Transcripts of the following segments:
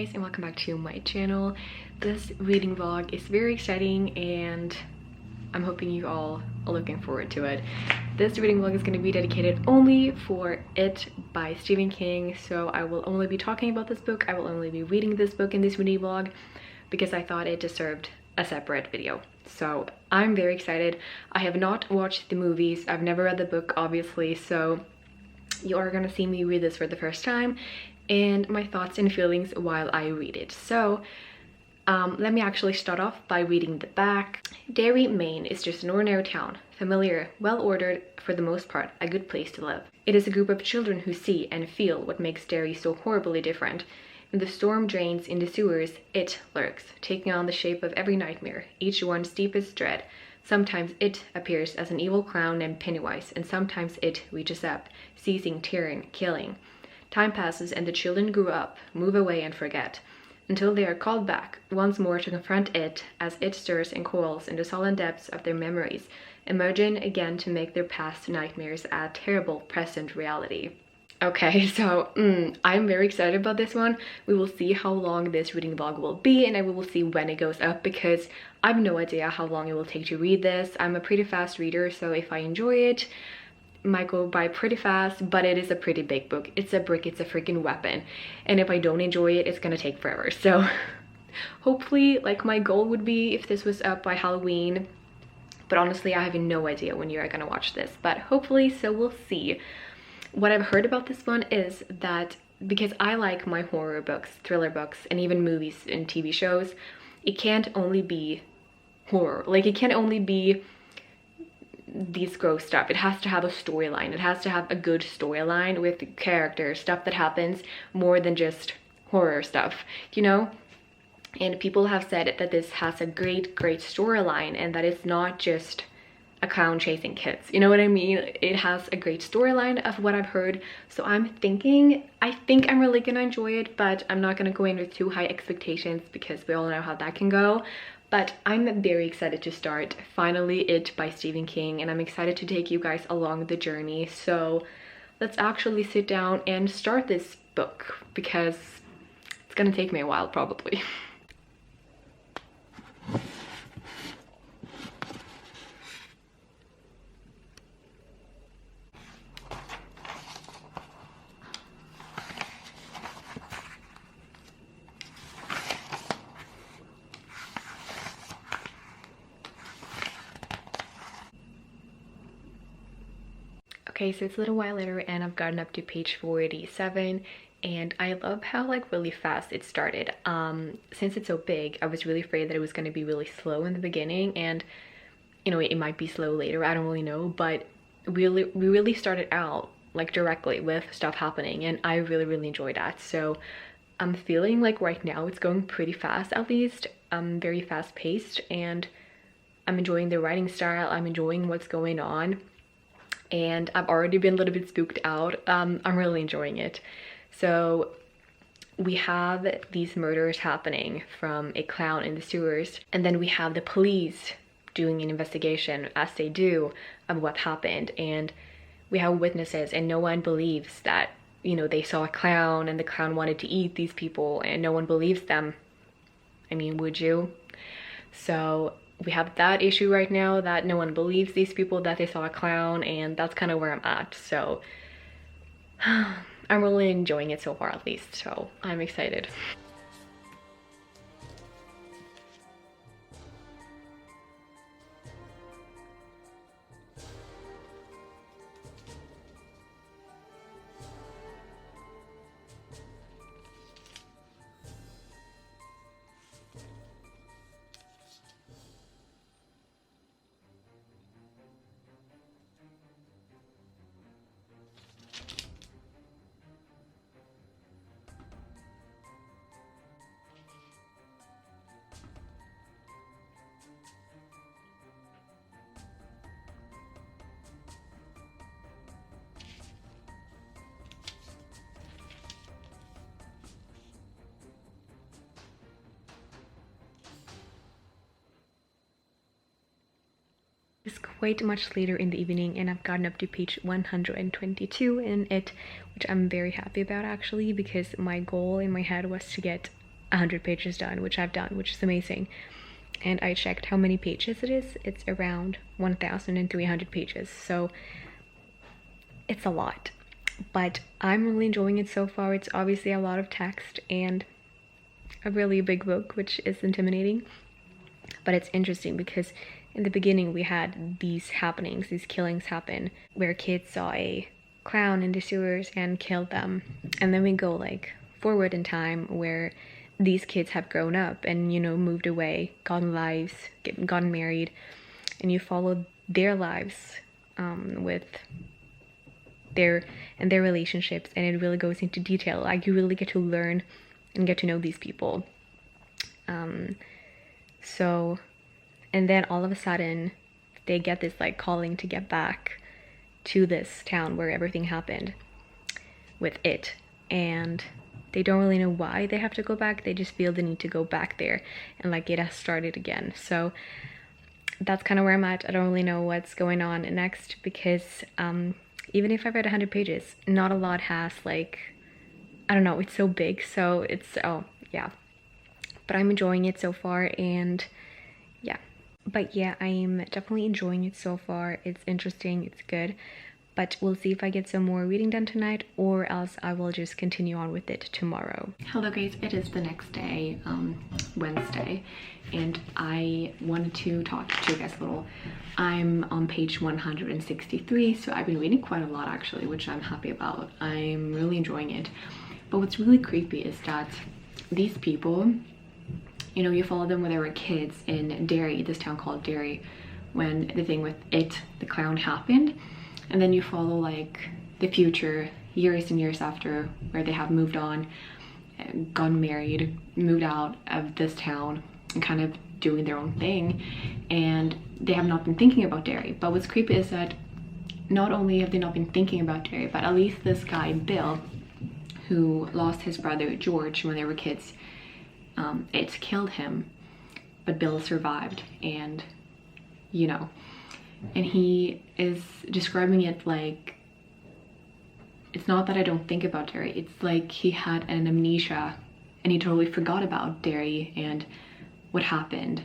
guys, and welcome back to my channel. This reading vlog is very exciting and I'm hoping you all are looking forward to it. This reading vlog is going to be dedicated only for It by Stephen King, so I will only be talking about this book. I will only be reading this book in this reading vlog because I thought it deserved a separate video. So I'm very excited. I have not watched the movies, I've never read the book obviously, so you are gonna see me read this for the first time and my thoughts and feelings while I read it. So let me actually start off by reading the back. Derry, Maine is just an ordinary town, familiar, well-ordered, for the most part, a good place to live. It is a group of children who see and feel what makes Derry so horribly different. When the storm drains in the sewers, it lurks, taking on the shape of every nightmare, each one's deepest dread. Sometimes it appears as an evil clown named Pennywise, and sometimes it reaches up, seizing, tearing, killing. Time passes and the children grew up, move away and forget, until they are called back once more to confront it as it stirs and coils in the sullen depths of their memories, emerging again to make their past nightmares a terrible present reality. Okay, so I'm very excited about this one. We will see how long this reading vlog will be, and we will see when it goes up because I have no idea how long it will take to read this. I'm a pretty fast reader, so if I enjoy it, might go by pretty fast, but it is a pretty big book. It's a brick, it's a freaking weapon, and if I don't enjoy it, it's gonna take forever. So hopefully, like, my goal would be if this was up by Halloween, but honestly I have no idea when you're gonna watch this, but hopefully, so we'll see. What I've heard about this one is that because I like my horror books, thriller books, and even movies and TV shows, it can't only be horror. Like, it can't only be these gross stuff. It has to have a storyline. It has to have a good storyline with characters, stuff that happens more than just horror stuff, you know? And people have said that this has a great storyline and that it's not just a clown chasing kids, you know what I mean? It has a great storyline of what I've heard, so I think I'm really gonna enjoy it, but I'm not gonna go in with too high expectations because we all know how that can go. But I'm very excited to start finally It by Stephen King, and I'm excited to take you guys along the journey. So let's actually sit down and start this book because it's gonna take me a while probably. Okay, so it's a little while later and I've gotten up to page 47 and I love how like really fast it started. Since it's so big, I was really afraid that it was going to be really slow in the beginning, and you know, it might be slow later, I don't really know, but we really started out like directly with stuff happening and I really enjoyed that. So I'm feeling like right now it's going pretty fast, at least. Very fast paced, and I'm enjoying the writing style, I'm enjoying what's going on. And I've already been a little bit spooked out. I'm really enjoying it. So we have these murders happening from a clown in the sewers, and then we have the police doing an investigation, as they do, of what happened, and we have witnesses and no one believes that, you know, they saw a clown and the clown wanted to eat these people, and no one believes them. I mean, would you? So we have that issue right now, that no one believes these people that they saw a clown, and that's kind of where I'm at. So I'm really enjoying it so far, at least, so I'm excited. It's quite much later in the evening and I've gotten up to page 122 in it, which I'm very happy about actually, because my goal in my head was to get 100 pages done, which I've done, which is amazing. And I checked how many pages it is. It's around 1,300 pages, so it's a lot, but I'm really enjoying it so far. It's obviously a lot of text and a really big book, which is intimidating, but it's interesting because in the beginning we had these happenings, these killings happen, where kids saw a clown in the sewers and killed them, and then we go like forward in time where these kids have grown up and, you know, moved away, gotten lives, gotten married, and you follow their lives with their relationships, and it really goes into detail. Like, you really get to learn and get to know these people. So, and then all of a sudden they get this like calling to get back to this town where everything happened with it, and they don't really know why they have to go back. They just feel the need to go back there, and like it has started again. So that's kind of where I'm at. I don't really know what's going on next, because even if I read 100 pages, not a lot has, like, I don't know, it's so big, so it's, oh yeah, but I'm enjoying it so far. And yeah, but yeah, I'm definitely enjoying it so far. It's interesting, it's good, but we'll see if I get some more reading done tonight, or else I will just continue on with it tomorrow. Hello guys, it is the next day, Wednesday, and I wanted to talk to you guys a little. I'm on page 163, so I've been reading quite a lot actually, which I'm happy about. I'm really enjoying it. But what's really creepy is that these people, you know, you follow them when they were kids in Derry, this town called Derry, when the thing with it, the clown, happened. And then you follow like the future, years and years after, where they have moved on, gotten married, moved out of this town, and kind of doing their own thing, and they have not been thinking about Derry. But what's creepy is that not only have they not been thinking about Derry, but at least this guy Bill, who lost his brother George when they were kids, it killed him, but Bill survived, and you know, and he is describing it like, it's not that I don't think about Derry, it's like he had an amnesia and he totally forgot about Derry and what happened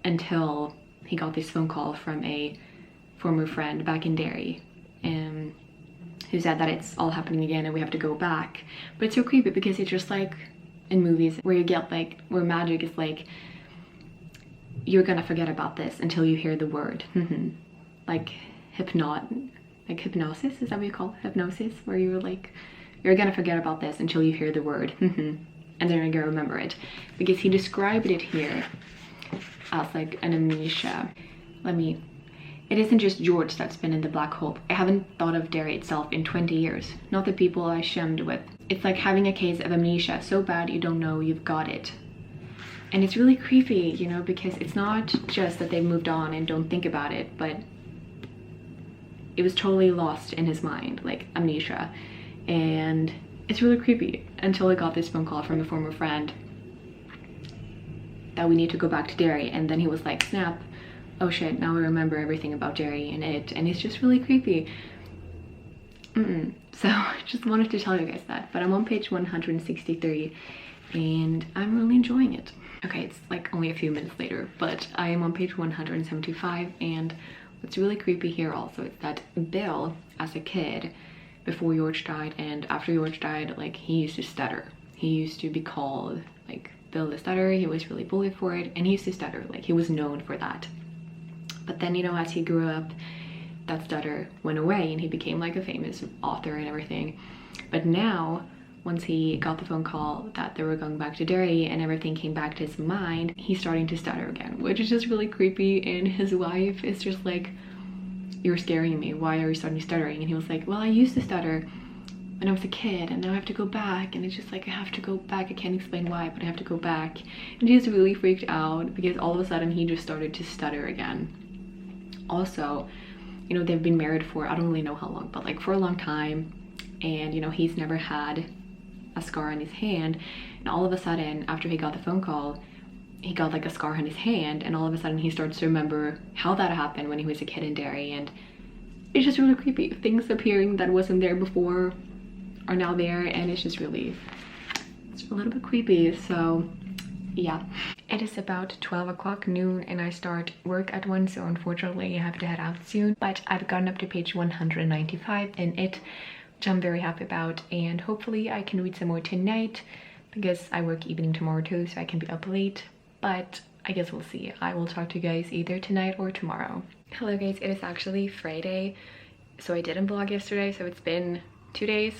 until he got this phone call from a former friend back in Derry, and who said that it's all happening again and we have to go back. But it's so creepy because it's just like in movies where you get like, where magic is like, you're gonna forget about this until you hear the word. Like hypnosis, is that what you call it? Hypnosis, where you're like, you're gonna forget about this until you hear the word. And then you're gonna remember it, because he described it here as like an amnesia. It isn't just George that's been in the black hole. I haven't thought of Derry itself in 20 years. Not the people I shemmed with. It's like having a case of amnesia so bad you don't know you've got it. And it's really creepy, you know, because it's not just that they've moved on and don't think about it, but it was totally lost in his mind, like amnesia. And it's really creepy until I got this phone call from a former friend that we need to go back to Derry, and then he was like, snap, oh shit, now I remember everything about Derry and it, and it's just really creepy. So I just wanted to tell you guys that. But I'm on page 163 and I'm really enjoying it. Okay, it's like only a few minutes later, but I am on page 175, and what's really creepy here also is that Bill, as a kid, before George died and after George died, like, he used to stutter. He used to be called like Bill the Stutter. He was really bullied for it, and he used to stutter, like he was known for that. But then, you know, as he grew up, that stutter went away and he became like a famous author and everything. But now, once he got the phone call that they were going back to Derry and everything came back to his mind, he's starting to stutter again, which is just really creepy. And his wife is just like, you're scaring me, why are you starting stuttering? And he was like, well, I used to stutter when I was a kid, and now I have to go back, and it's just like, I have to go back. I can't explain why, but I have to go back. And she's really freaked out because all of a sudden he just started to stutter again. Also, you know, they've been married for, I don't really know how long, but like for a long time, and you know, he's never had a scar on his hand, and all of a sudden after he got the phone call, he got like a scar on his hand, and all of a sudden he starts to remember how that happened when he was a kid in Derry. And it's just really creepy. Things appearing that wasn't there before are now there, and it's it's a little bit creepy. So yeah, it is about 12 o'clock noon and I start work at 1, so unfortunately I have to head out soon. But I've gotten up to page 195 in it, which I'm very happy about, and hopefully I can read some more tonight because I work evening tomorrow too, so I can be up late. But I guess we'll see. I will talk to you guys either tonight or tomorrow. Hello guys, it is actually Friday, so I didn't vlog yesterday, so it's been 2 days.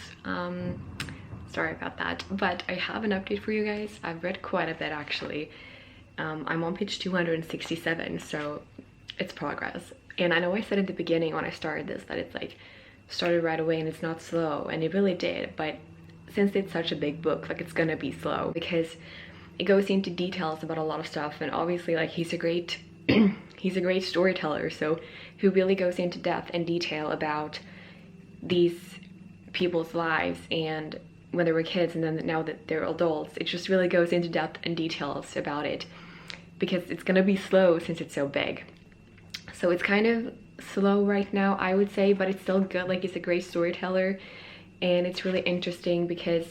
Sorry about that, but I have an update for you guys. I've read quite a bit actually. I'm on page 267, so it's progress. And I know I said at the beginning when I started this that it's like started right away and it's not slow, and it really did, but since it's such a big book, like it's gonna be slow because it goes into details about a lot of stuff, and obviously like he's a great he's a great storyteller, so he really goes into depth and detail about these people's lives and when they were kids and then now that they're adults. It just really goes into depth and details about it because it's gonna be slow since it's so big. So it's kind of slow right now, I would say, but it's still good. Like, he's a great storyteller, and it's really interesting because,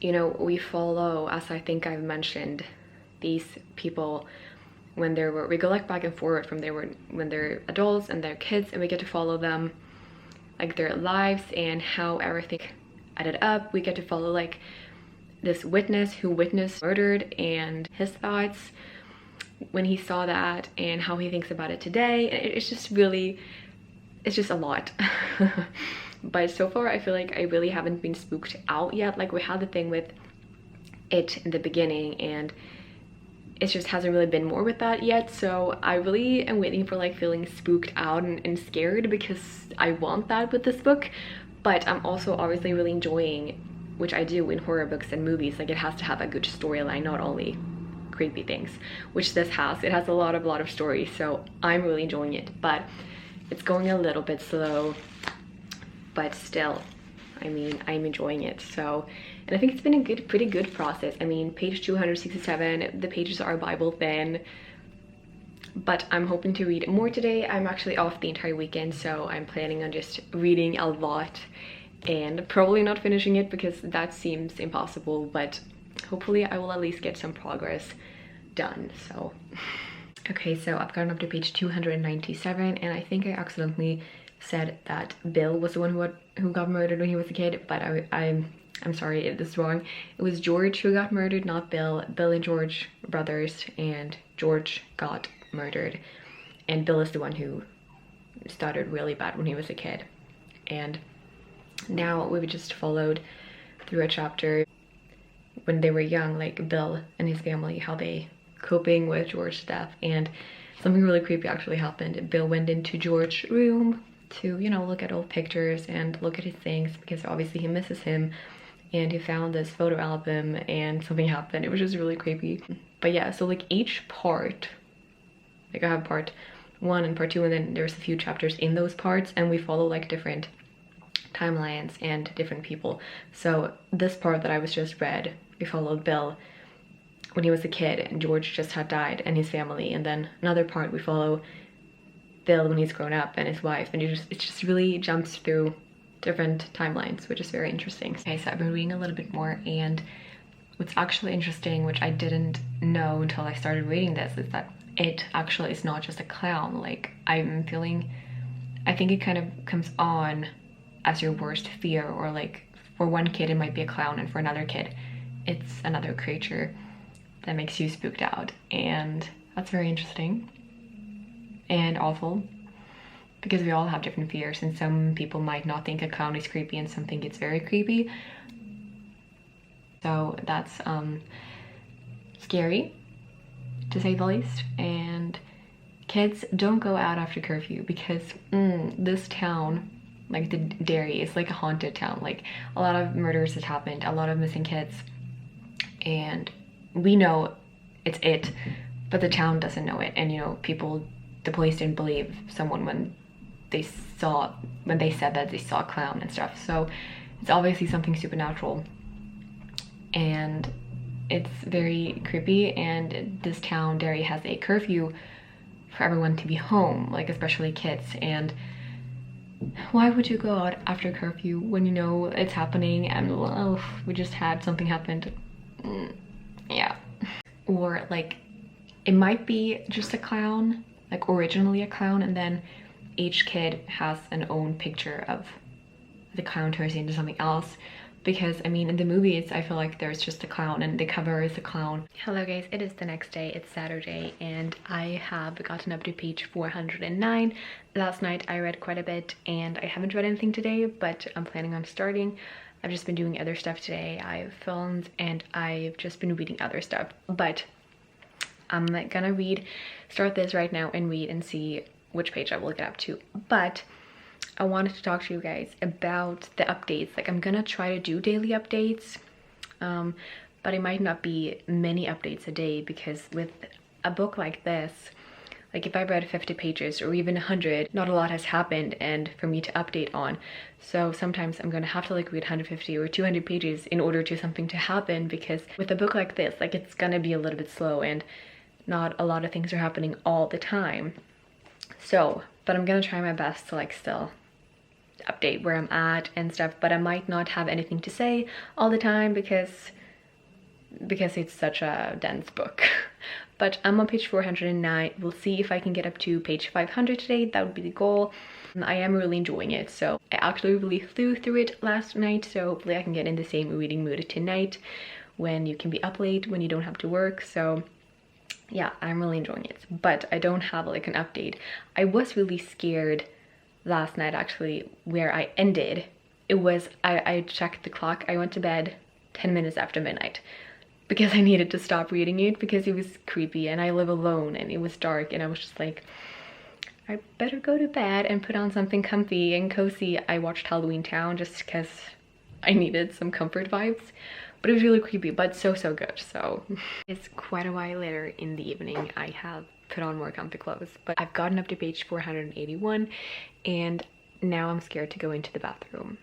you know, we follow, as I think I've mentioned, these people when they were, we go like back and forward from when they're adults and they're kids, and we get to follow them, like their lives and how everything added up. We get to follow like this witness who witnessed murdered and his thoughts when he saw that and how he thinks about it today. It's just really, it's just a lot. But so far I feel like I really haven't been spooked out yet. Like, we had the thing with it in the beginning and it just hasn't really been more with that yet. So I really am waiting for like feeling spooked out and scared because I want that with this book. But I'm also obviously really enjoying, which I do in horror books and movies, like it has to have a good storyline, not only creepy things, which this has. It has a lot of stories, so I'm really enjoying it. But it's going a little bit slow, but still, I mean, I'm enjoying it. So, and I think it's been a pretty good process. I mean, page 267, the pages are Bible thin, but I'm hoping to read more today. I'm actually off the entire weekend, so I'm planning on just reading a lot and probably not finishing it because that seems impossible, but hopefully I will at least get some progress done. So okay, so I've gotten up to page 297, and I think I accidentally said that Bill was the one who got murdered when he was a kid, but I'm sorry, this is wrong. It was George who got murdered, not Bill. Bill and George were brothers, and George got murdered, and Bill is the one who started really bad when he was a kid. And now we've just followed through a chapter when they were young, like Bill and his family, how they coping with George's death. And something really creepy actually happened. Bill went into George's room to, you know, look at old pictures and look at his things because obviously he misses him, and he found this photo album and something happened. It was just really creepy. But yeah, so like each part, like I have part 1 and part 2, and then there's a few chapters in those parts, and we follow like different timelines and different people. So this part that I was just read, we followed Bill when he was a kid and George just had died and his family, and then another part we follow Bill when he's grown up and his wife, and it just really jumps through different timelines, which is very interesting. Okay, so I've been reading a little bit more, and what's actually interesting, which I didn't know until I started reading this, is that it actually is not just a clown. Like, I'm feeling, I think it kind of comes on as your worst fear, or like for one kid it might be a clown, and for another kid it's another creature that makes you spooked out. And that's very interesting and awful because we all have different fears, and some people might not think a clown is creepy and some think it's very creepy. So that's scary, to say the least. And kids, don't go out after curfew because this town, like the Derry, is like a haunted town. Like, a lot of murders has happened, a lot of missing kids, and we know it's but the town doesn't know it. And you know, the police didn't believe someone when they said that they saw a clown and stuff. So it's obviously something supernatural, and it's very creepy. And this town, Derry, has a curfew for everyone to be home, like especially kids. And why would you go out after curfew when you know it's happening and oh, we just had something happened? Yeah. Or like, it might be just a clown, like originally a clown, and then each kid has an own picture of the clown turns into something else. Because I mean, in the movies, I feel like there's just a clown and the cover is a clown. Hello guys, it is the next day, it's Saturday, and I have gotten up to page 409. Last night I read quite a bit, and I haven't read anything today, but I'm planning on starting. I've just been doing other stuff today. I've filmed and I've just been reading other stuff, but I'm gonna start this right now and read and see which page I will get up to. But I wanted to talk to you guys about the updates. Like, I'm gonna try to do daily updates, but it might not be many updates a day, because with a book like this, like if I read 50 pages or even 100, not a lot has happened and for me to update on. So sometimes I'm gonna have to like read 150 or 200 pages in order to something to happen, because with a book like this, like it's gonna be a little bit slow and not a lot of things are happening all the time. So, but I'm gonna try my best to like still update where I'm at and stuff, but I might not have anything to say all the time because it's such a dense book. But I'm on page 409. We'll see if I can get up to page 500 today. That would be the goal. I am really enjoying it, so I actually really flew through it last night, so hopefully I can get in the same reading mood tonight when you can be up late, when you don't have to work. So yeah, I'm really enjoying it, but I don't have like an update. I was really scared last night actually where I ended. It was, I checked the clock, I went to bed 10 minutes after midnight because I needed to stop reading it because it was creepy and I live alone and it was dark and I was just like, I better go to bed and put on something comfy and cozy. I watched Halloween Town just because I needed some comfort vibes, but it was really creepy, but so good. So it's quite a while later in the evening. I have put on more comfy clothes, but I've gotten up to page 481 and now I'm scared to go into the bathroom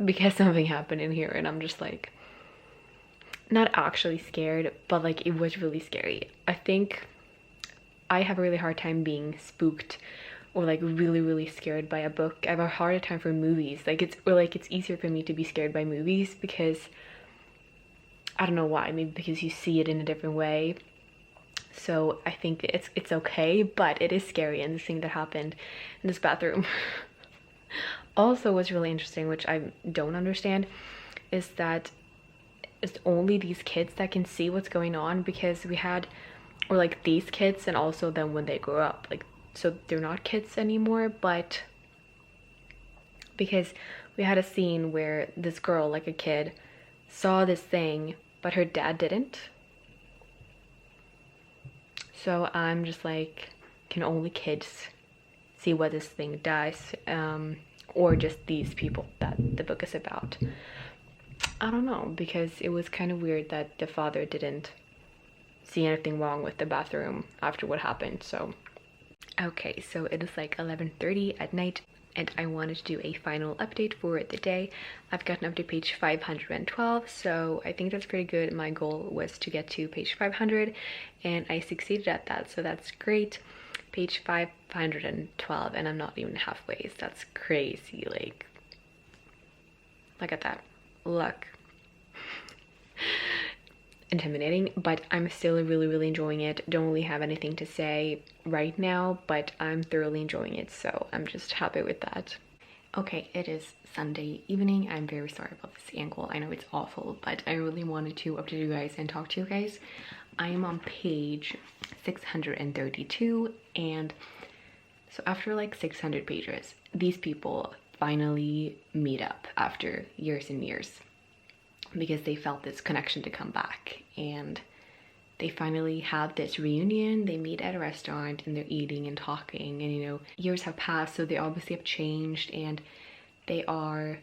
because something happened in here and I'm just like, not actually scared, but like it was really scary. I think I have a really hard time being spooked or like really scared by a book. I have a harder time for movies. Like it's easier for me to be scared by movies because I don't know why, maybe because you see it in a different way. So I think it's okay, but it is scary. And the thing that happened in this bathroom also was really interesting, which I don't understand, is that it's only these kids that can see what's going on, because we had, or like these kids and also then when they grow up, like, so they're not kids anymore, but because we had a scene where this girl, like a kid, saw this thing, but her dad didn't. So I'm just like, can only kids see what this thing does? Or just these people that the book is about? I don't know, because it was kind of weird that the father didn't see anything wrong with the bathroom after what happened. So okay, so it is like 11:30 at night and I wanted to do a final update for the day. I've gotten up to page 512, so I think that's pretty good. My goal was to get to page 500 and I succeeded at that, so that's great. Page 512 and I'm not even halfway. So that's crazy. Like, look at that. Look. Intimidating, but I'm still really enjoying it. Don't really have anything to say right now, but I'm thoroughly enjoying it, so I'm just happy with that. Okay, it is Sunday evening. I'm very sorry about this angle. I know it's awful, but I really wanted to update you guys and talk to you guys. I am on page 632, and so after like 600 pages, these people finally meet up after years and years, because they felt this connection to come back, and they finally have this reunion. They meet at a restaurant and they're eating and talking, and you know, years have passed, so they obviously have changed, and they are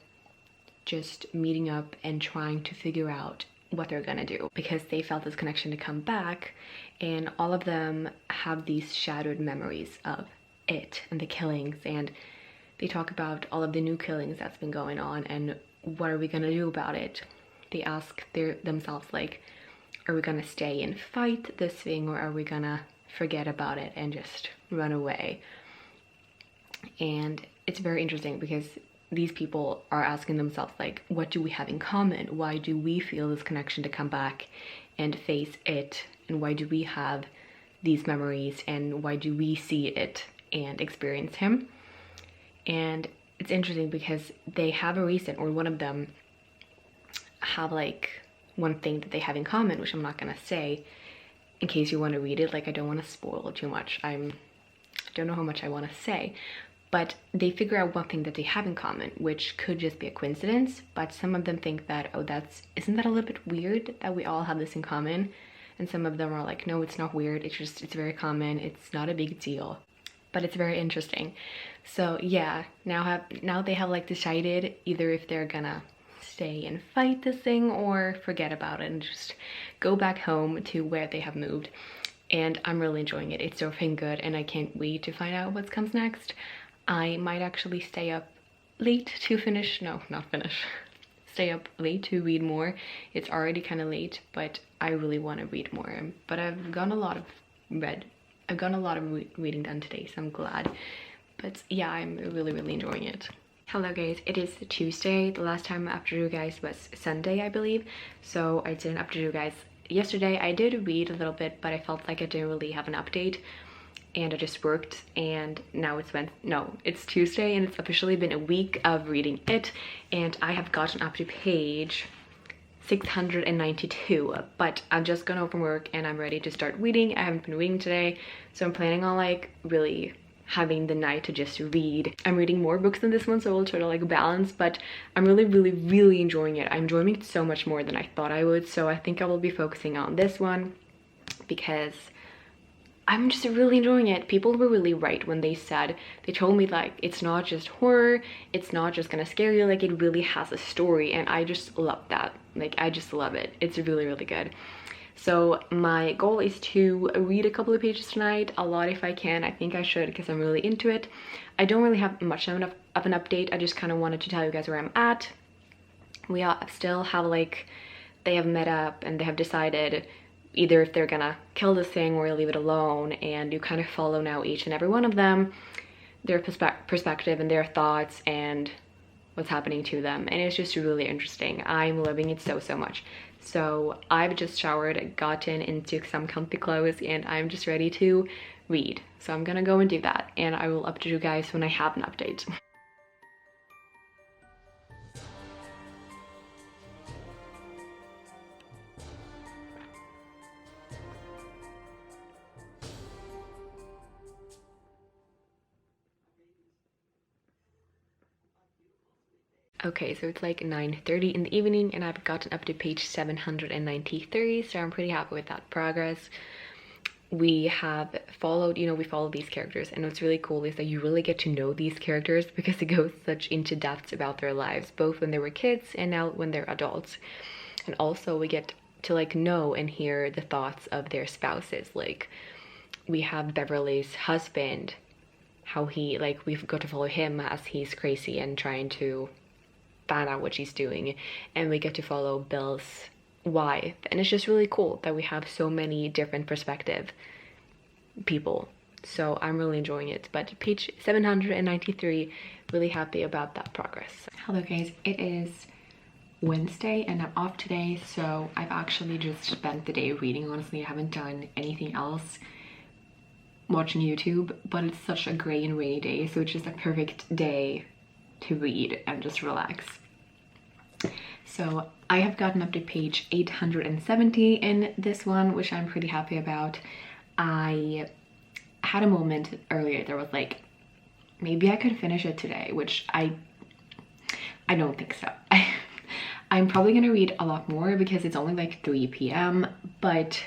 just meeting up and trying to figure out what they're gonna do, because they felt this connection to come back, and all of them have these shattered memories of it and the killings, and they talk about all of the new killings that's been going on and what are we gonna do about it. They ask themselves, like, are we gonna stay and fight this thing, or are we gonna forget about it and just run away? And it's very interesting because these people are asking themselves, like, what do we have in common? Why do we feel this connection to come back and face it? And why do we have these memories? And why do we see it and experience him? And it's interesting because they have a reason, or one of them have like one thing that they have in common, which I'm not gonna say in case you want to read it. Like, I don't want to spoil too much. I don't know how much I want to say, but they figure out one thing that they have in common, which could just be a coincidence, but some of them think that, oh, isn't that a little bit weird that we all have this in common? And some of them are like, no, it's not weird, it's very common, it's not a big deal. But it's very interesting. So yeah, now they have like decided either if they're gonna stay and fight this thing or forget about it and just go back home to where they have moved. And I'm really enjoying it. It's so freaking good, and I can't wait to find out what comes next. I might actually stay up late to finish, no, not finish, stay up late to read more. It's already kind of late, but I really want to read more. But I've gotten a lot of reading done today, so I'm glad. But yeah, I'm really enjoying it. Hello guys, it is Tuesday. The last time I updated you guys was Sunday, I believe. So I didn't update you guys yesterday. I did read a little bit, but I felt like I didn't really have an update. And I just worked, and now it's Tuesday, and it's officially been a week of reading it. And I have gotten up to page 692, but I've just gone home from work and I'm ready to start reading. I haven't been reading today, so I'm planning on like really having the night to just read. I'm reading more books than this one, so I'll try to like balance, but I'm really enjoying it. I'm enjoying it so much more than I thought I would, so I think I will be focusing on this one because I'm just really enjoying it. People were really right when they told me like it's not just horror, it's not just gonna scare you, like it really has a story, and I just love that. Like, I just love it. It's really good. So my goal is to read a couple of pages tonight, a lot if I can. I think I should because I'm really into it. I don't really have much of an update. I just kind of wanted to tell you guys where I'm at. We still have like, they have met up and they have decided either if they're gonna kill this thing or leave it alone, and you kind of follow now each and every one of them, their perspective and their thoughts and what's happening to them, and it's just really interesting. I'm loving it so much. So I've just showered, gotten into some comfy clothes, and I'm just ready to read. So I'm gonna go and do that, and I will update you guys when I have an update. Okay, so it's like 9:30 in the evening and I've gotten up to page 793, so I'm pretty happy with that progress. We have followed, we follow these characters, and what's really cool is that you really get to know these characters because it goes such into depth about their lives, both when they were kids and now when they're adults. And also we get to like know and hear the thoughts of their spouses. Like, we have Beverly's husband, how he, like, we've got to follow him as he's crazy and trying to find out what she's doing, and we get to follow Bill's wife, and it's just really cool that we have so many different perspective people. So I'm really enjoying it. But page 793, really happy about that progress. Hello guys, it is Wednesday and I'm off today, so I've actually just spent the day reading. Honestly, I haven't done anything else, watching YouTube, but it's such a gray and rainy day, so it's just a perfect day to read and just relax. So I have gotten up to page 870 in this one, which I'm pretty happy about. I had a moment earlier that was like, maybe I could finish it today, which I don't think so. I'm probably gonna read a lot more because it's only like 3 p.m, but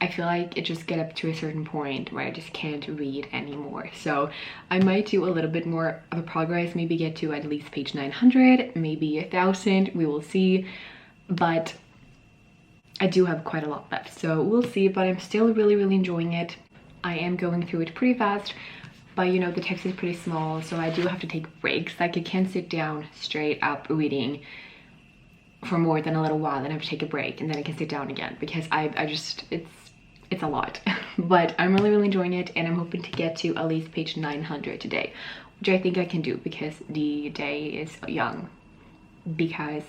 I feel like it just get up to a certain point where I just can't read anymore. So I might do a little bit more of a progress, maybe get to at least page 900, maybe 1,000, we will see. But I do have quite a lot left, so we'll see. But I'm still really enjoying it. I am going through it pretty fast, but the text is pretty small, so I do have to take breaks. Like, I can't sit down straight up reading for more than a little while, then I have to take a break and then I can sit down again, because it's a lot. But I'm really enjoying it, and I'm hoping to get to at least page 900 today, which I think I can do because the day is young, because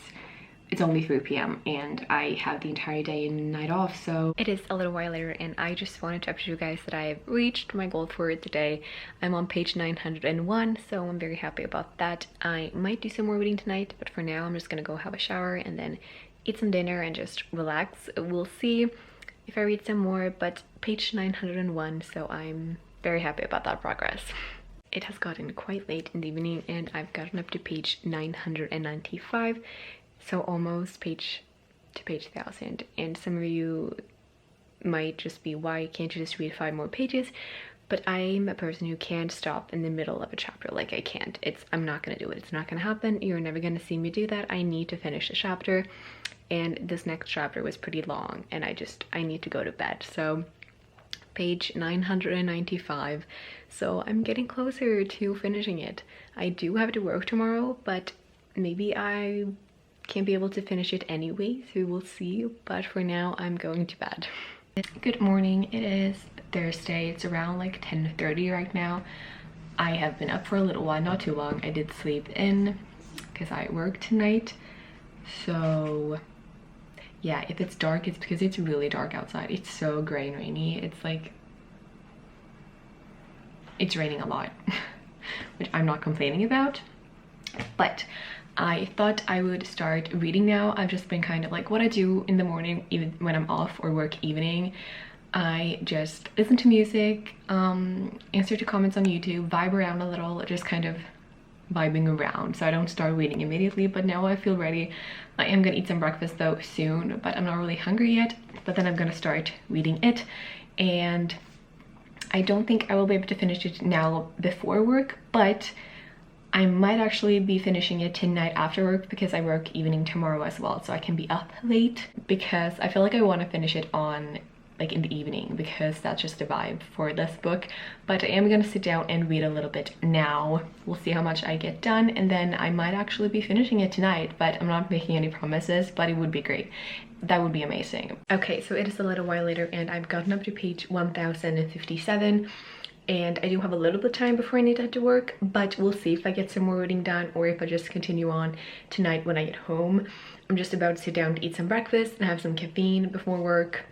it's only 3 p.m. and I have the entire day and night off. So it is a little while later, and I just wanted to update you guys that I've reached my goal for today. I'm on page 901, so I'm very happy about that. I might do some more reading tonight, but for now I'm just gonna go have a shower and then eat some dinner and just relax. We'll see if I read some more, but page 901, so I'm very happy about that progress. It has gotten quite late in the evening and I've gotten up to page 995, so almost page 1000. And some of you might just be, why can't you just read 5 more pages? But I'm a person who can't stop in the middle of a chapter. Like, I can't. I'm not gonna do it. It's not gonna happen. You're never gonna see me do that. I need to finish the chapter, and this next chapter was pretty long and I need to go to bed. So page 995, so I'm getting closer to finishing it. I do have to work tomorrow, but maybe I can't be able to finish it anyway, so we'll see. But for now I'm going to bed. Good morning. It is Thursday. It's around like 10:30 right now. I have been up for a little while, not too long. I did sleep in because I work tonight. So yeah, if it's dark, it's because it's really dark outside. It's so gray and rainy. It's like, it's raining a lot, which I'm not complaining about. But I thought I would start reading now. I've just been kind of like, what I do in the morning, even when I'm off or work evening, I just listen to music, answer to comments on YouTube, vibe around a little, just kind of vibing around, so I don't start reading immediately. But now I feel ready. I am gonna eat some breakfast though soon, but I'm not really hungry yet. But then I'm gonna start reading it, and I don't think I will be able to finish it now before work, but I might actually be finishing it tonight after work because I work evening tomorrow as well, so I can be up late, because I feel like I want to finish it on like in the evening, because that's just the vibe for this book. But I am gonna sit down and read a little bit now. We'll see how much I get done, and then I might actually be finishing it tonight, but I'm not making any promises, but it would be great. That would be amazing. Okay, so it is a little while later and I've gotten up to page 1057, and I do have a little bit of time before I need to head to work, but we'll see if I get some more reading done or if I just continue on tonight when I get home. I'm just about to sit down to eat some breakfast and have some caffeine before work,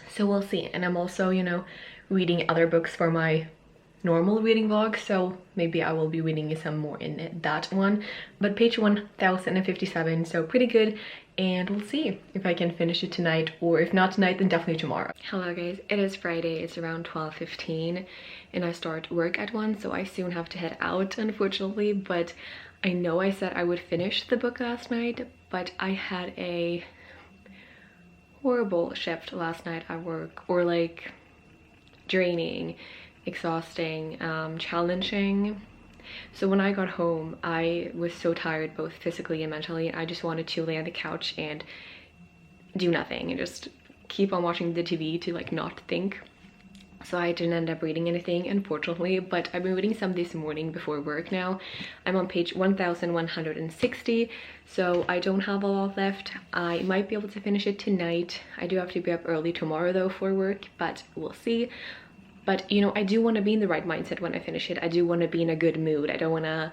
so we'll see. And I'm also, you know, reading other books for my normal reading vlog, so maybe I will be reading some more in that one. But page 1057, so pretty good, and we'll see if I can finish it tonight, or if not tonight, then definitely tomorrow. Hello guys, it is Friday. It's around 12:15 and I start work at 1, so I soon have to head out, unfortunately. But I know I said I would finish the book last night, but I had a horrible shift last night at work, or like draining, exhausting, challenging. So when I got home, I was so tired, both physically and mentally, and I just wanted to lay on the couch and do nothing and just keep on watching the TV to like not think. So I didn't end up reading anything, unfortunately, but I've been reading some this morning before work now. I'm on page 1160, so I don't have a lot left. I might be able to finish it tonight. I do have to be up early tomorrow though for work, but we'll see. But you know, I do want to be in the right mindset when I finish it. I do want to be in a good mood. I don't want to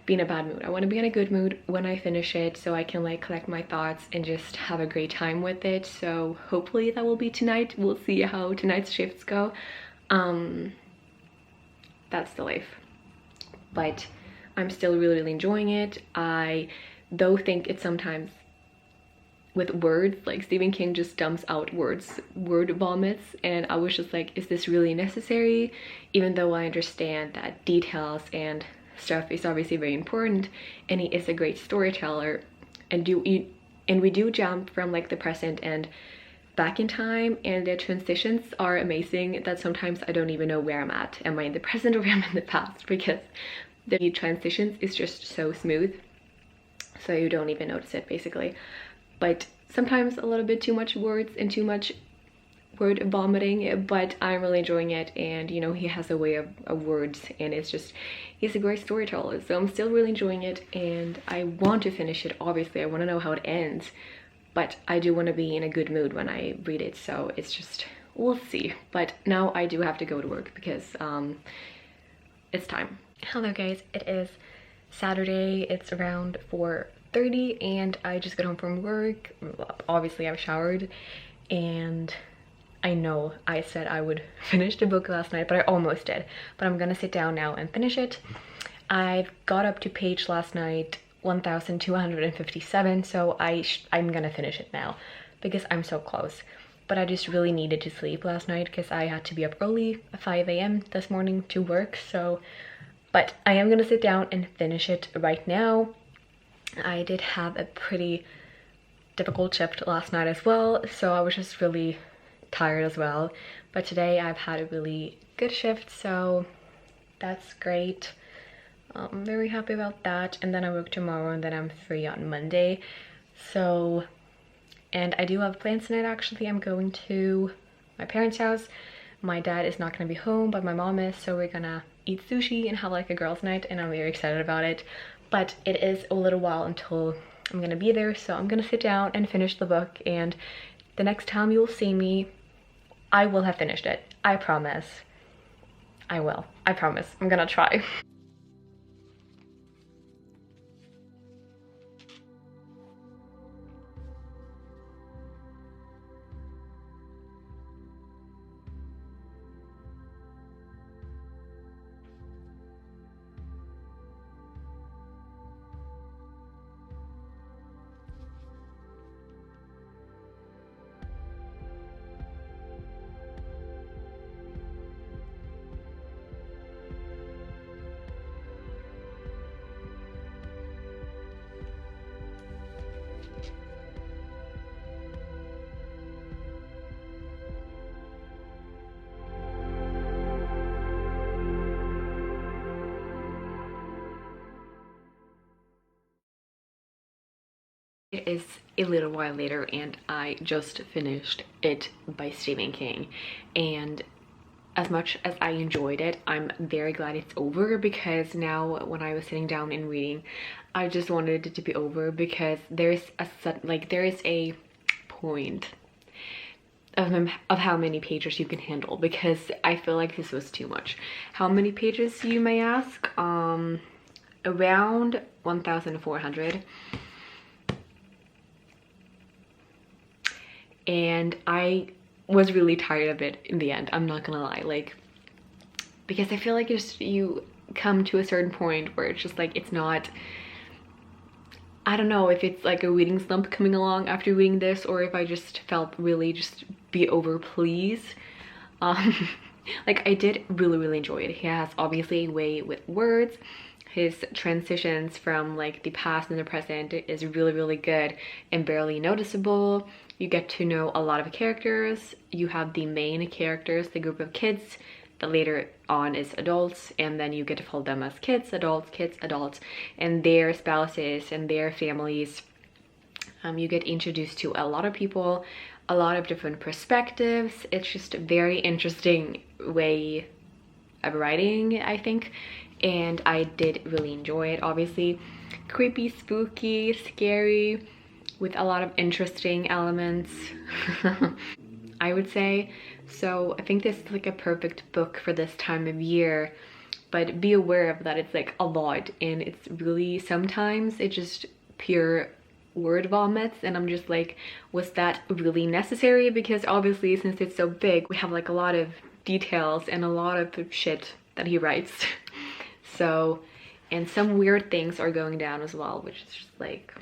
be in a bad mood. I want to be in a good mood when I finish it, so I can like collect my thoughts and just have a great time with it. So hopefully that will be tonight. We'll see how tonight's shifts go. That's the life. But I'm still really enjoying it. I though think it's sometimes with words, like Stephen King just dumps out words, word vomits, and I was just like, is this really necessary? Even though I understand that details and stuff is obviously very important, and he is a great storyteller, and we do jump from like the present and back in time, and the transitions are amazing that sometimes I don't even know where I'm at. Am I in the present or am I in the past? Because the transitions is just so smooth, so you don't even notice it basically. But sometimes a little bit too much words and too much word vomiting, but I'm really enjoying it. And you know, he has a way of words, and it's just, he's a great storyteller, so I'm still really enjoying it, and I want to finish it. Obviously I want to know how it ends, but I do want to be in a good mood when I read it, so it's just, we'll see. But now I do have to go to work because it's time. Hello guys, it is Saturday. It's around 4:30 and I just got home from work. Obviously I've showered, and I know I said I would finish the book last night, but I almost did. But I'm gonna sit down now and finish it. I got up to page last night 1257, so I'm gonna finish it now because I'm so close. But I just really needed to sleep last night because I had to be up early at 5 a.m. this morning to work. So, but I am gonna sit down and finish it right now. I did have a pretty difficult shift last night as well, so I was just really tired as well. But today I've had a really good shift, so that's great. I'm very happy about that. And then I work tomorrow and then I'm free on Monday. So, and I do have plans tonight actually. I'm going to my parents' house. My dad is not gonna be home, but my mom is, so we're gonna eat sushi and have like a girls' night, and I'm very excited about it. But it is a little while until I'm gonna be there, so I'm gonna sit down and finish the book, and the next time you'll see me, I will have finished it. I promise. I will. I promise. I'm gonna try. It is a little while later and I just finished It by Stephen King, and as much as I enjoyed it, I'm very glad it's over, because now when I was sitting down and reading, I just wanted it to be over because there's a point of how many pages you can handle, because I feel like this was too much. How many pages, you may ask? Around 1,400. And I was really tired of it in the end, I'm not gonna lie, like, because I feel like you come to a certain point where it's just like, it's not, I don't know if it's like a reading slump coming along after reading this, or if I just felt really just be over pleased. Like, I did really enjoy it. He has obviously a way with words. His transitions from like the past and the present is really good and barely noticeable. You get to know a lot of characters. You have the main characters, the group of kids that later on is adults, and then you get to follow them as kids, adults, and their spouses and their families. You get introduced to a lot of people, a lot of different perspectives. It's just a very interesting way of writing, I think, and I did really enjoy it. Obviously creepy, spooky, scary, with a lot of interesting elements. I would say. So I think this is like a perfect book for this time of year, but be aware of that it's like a lot, and it's really, sometimes it's just pure word vomits, and I'm just like, was that really necessary? Because obviously since it's so big, we have like a lot of details and a lot of shit that he writes. So, and some weird things are going down as well, which is just like,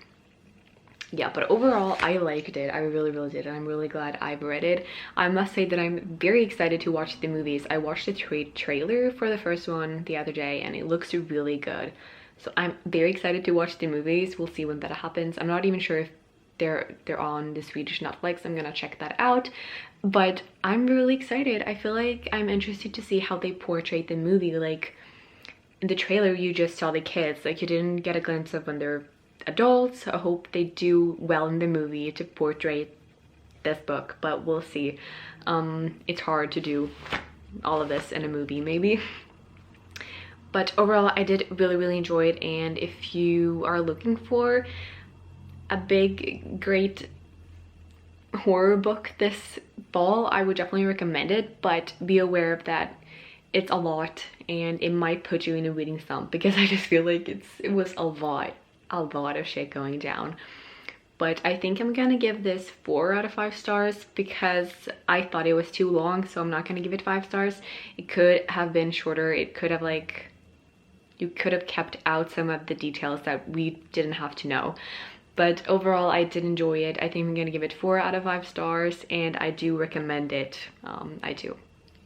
yeah. But overall I liked it. I really did, and I'm really glad I've read it. I must say that I'm very excited to watch the movies. I watched the trailer for the first one the other day and it looks really good, so I'm very excited to watch the movies. We'll see when that happens. I'm not even sure if they're on the Swedish Netflix. I'm gonna check that out, but I'm really excited. I feel like I'm interested to see how they portray the movie. Like, in the trailer you just saw the kids, like you didn't get a glimpse of when they're adults. I hope they do well in the movie to portray this book, but we'll see. It's hard to do all of this in a movie maybe. But overall I did really enjoy it, and if you are looking for a big great horror book this fall, I would definitely recommend it, but be aware of that it's a lot and it might put you in a reading slump, because I just feel like it was a lot of shit going down. But I think I'm gonna give this 4 out of 5 stars because I thought it was too long, so I'm not gonna give it 5 stars. It could have been shorter. It could have, like, you could have kept out some of the details that we didn't have to know. But overall, I did enjoy it. I think I'm gonna give it 4 out of 5 stars, and I do recommend it. I do.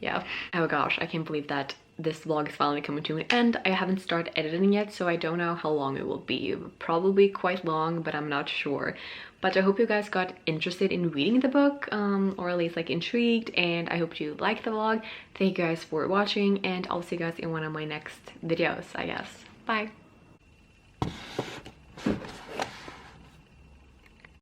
Yeah. Oh gosh, I can't believe that this vlog is finally coming to an end. I haven't started editing yet, so I don't know how long it will be. Probably quite long, but I'm not sure. But I hope you guys got interested in reading the book, or at least like intrigued, and I hope you liked the vlog. Thank you guys for watching, and I'll see you guys in one of my next videos, I guess. Bye!